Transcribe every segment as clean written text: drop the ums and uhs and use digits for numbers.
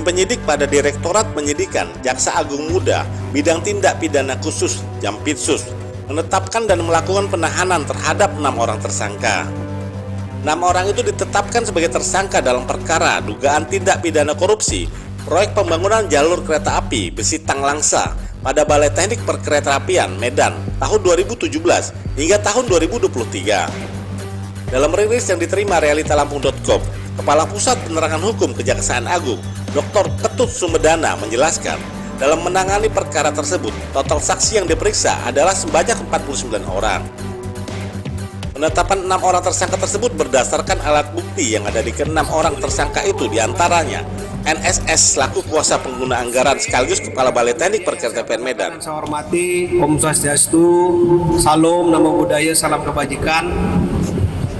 Tim penyidik pada Direktorat Penyidikan Jaksa Agung Muda Bidang Tindak Pidana Khusus Jampitsus menetapkan dan melakukan penahanan terhadap 6 orang tersangka. 6 orang itu ditetapkan sebagai tersangka dalam perkara dugaan tindak pidana korupsi proyek pembangunan jalur kereta api Besitang Langsa pada Balai Teknik Perkeretaapian Medan tahun 2017 hingga tahun 2023. Dalam rilis yang diterima realita-lampung.com, Kepala Pusat Penerangan Hukum Kejaksaan Agung, Dr. Ketut Sumedana menjelaskan, dalam menangani perkara tersebut, total saksi yang diperiksa adalah sebanyak 49 orang. Penetapan 6 orang tersangka tersebut berdasarkan alat bukti yang ada di ke-6 orang tersangka itu, diantaranya NSS selaku kuasa pengguna anggaran sekaligus Kepala Balai Teknik Perkeretaapian Medan. Saya hormati Om Swastiastu, Salam, Namo Buddhaya, Salam Kebajikan.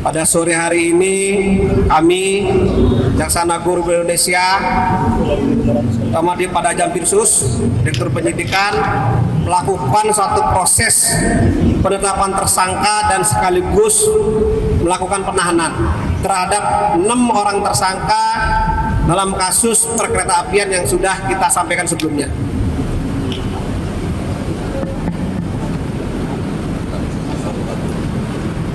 Pada sore hari ini kami Jaksa Agung Indonesia, terutama pada Jampitsus, Direktur Penyidikan, melakukan suatu proses penetapan tersangka dan sekaligus melakukan penahanan terhadap 6 orang tersangka dalam kasus perkeretaapian yang sudah kita sampaikan sebelumnya.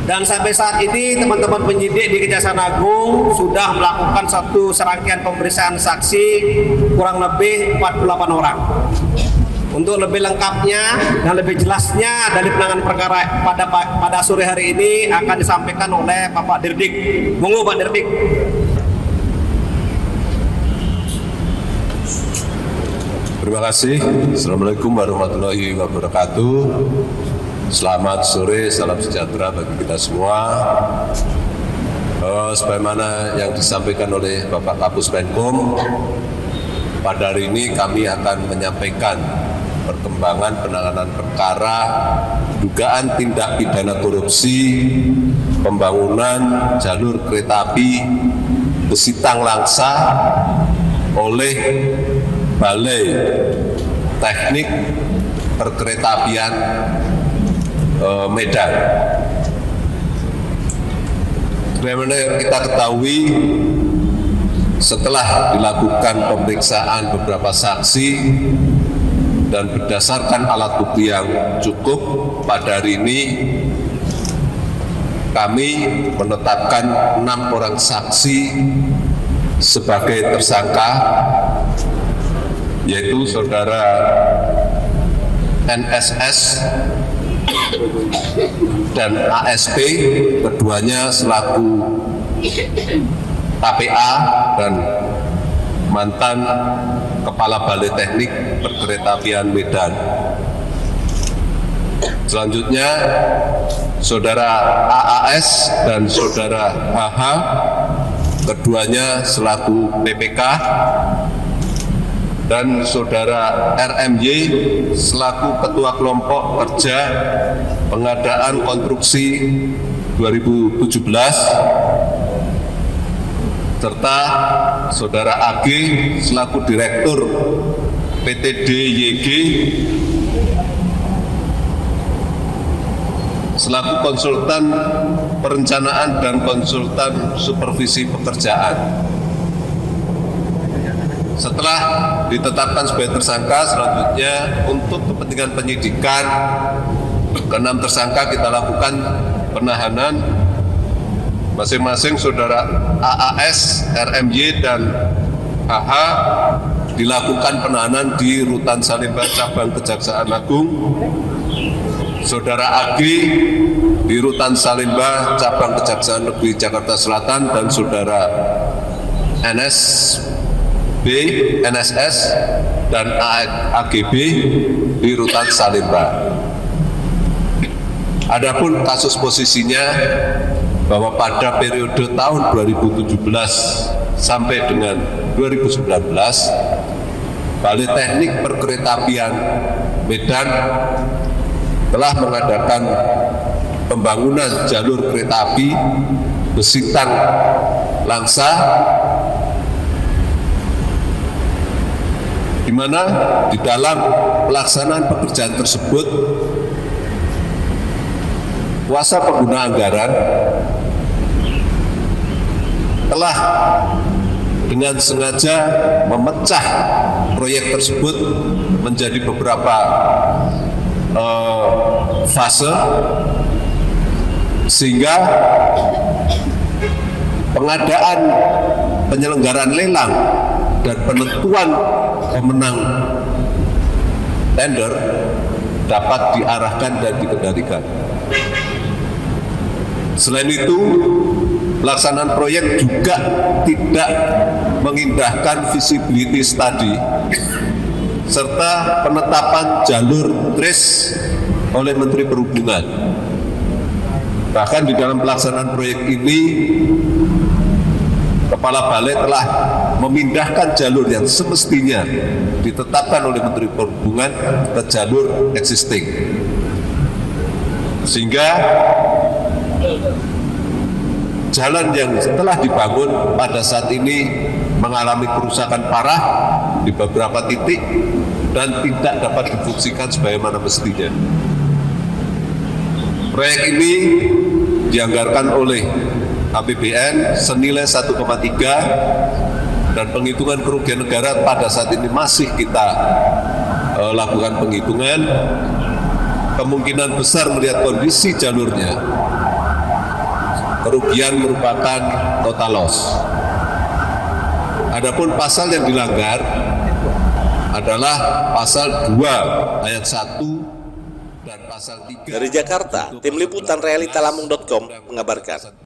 Dan sampai saat ini teman-teman penyidik di Kejaksaan Agung sudah melakukan satu serangkaian pemeriksaan saksi kurang lebih 48 orang. Untuk lebih lengkapnya dan lebih jelasnya dari penanganan perkara pada sore hari ini akan disampaikan oleh Bapak Dirdik. Monggo Pak Dirdik. Terima kasih. Assalamualaikum warahmatullahi wabarakatuh. Selamat sore, salam sejahtera bagi kita semua. Sebagaimana yang disampaikan oleh Bapak Kapus Penkum, pada hari ini kami akan menyampaikan perkembangan penanganan perkara dugaan tindak pidana korupsi pembangunan jalur kereta api Besitang Langsa oleh Balai Teknik Perkeretaapian Medan. Sebagaimana yang kita ketahui, setelah dilakukan pemeriksaan beberapa saksi dan berdasarkan alat bukti yang cukup, pada hari ini kami menetapkan 6 orang saksi sebagai tersangka, yaitu saudara NSS dan ASP, keduanya selaku KPA dan mantan Kepala Balai Teknik Perkeretaapian Medan. Selanjutnya, saudara AAS dan saudara HH, keduanya selaku PPK, dan saudara RMY selaku Ketua Kelompok Kerja Pengadaan Konstruksi 2017, serta saudara AG selaku Direktur PT DYG selaku konsultan perencanaan dan konsultan supervisi pekerjaan. Setelah ditetapkan sebagai tersangka, selanjutnya untuk kepentingan penyidikan ke-6 tersangka kita lakukan penahanan. Masing-masing saudara AAS, RMY, dan HH dilakukan penahanan di Rutan Salemba Cabang Kejaksaan Agung. Saudara AG di Rutan Salemba Cabang Kejaksaan Negeri Jakarta Selatan, dan saudara NSS dan AGB di Rutan Salemba. Adapun kasus posisinya bahwa pada periode tahun 2017 sampai dengan 2019, Balai Teknik Perkeretaapian Medan telah mengadakan pembangunan jalur kereta api Besitang Langsa, di mana di dalam pelaksanaan pekerjaan tersebut kuasa pengguna anggaran telah dengan sengaja memecah proyek tersebut menjadi beberapa fase, sehingga pengadaan, penyelenggaraan lelang dan penentuan pemenang tender dapat diarahkan dan dikendalikan. Selain itu, pelaksanaan proyek juga tidak mengindahkan visibility study serta penetapan jalur trace oleh Menteri Perhubungan. Bahkan di dalam pelaksanaan proyek ini, Kepala Balai telah memindahkan jalur yang semestinya ditetapkan oleh Menteri Perhubungan ke jalur existing. Sehingga jalan yang setelah dibangun pada saat ini mengalami kerusakan parah di beberapa titik dan tidak dapat difungsikan sebagaimana mestinya. Proyek ini dianggarkan oleh APBN senilai 1,3 dan penghitungan kerugian negara pada saat ini masih kita lakukan penghitungan. Kemungkinan besar melihat kondisi jalurnya, kerugian merupakan total loss. Adapun pasal yang dilanggar adalah pasal 2 ayat 1 dan pasal 3. Dari Jakarta, Tim Liputan Realitalamung.com mengabarkan.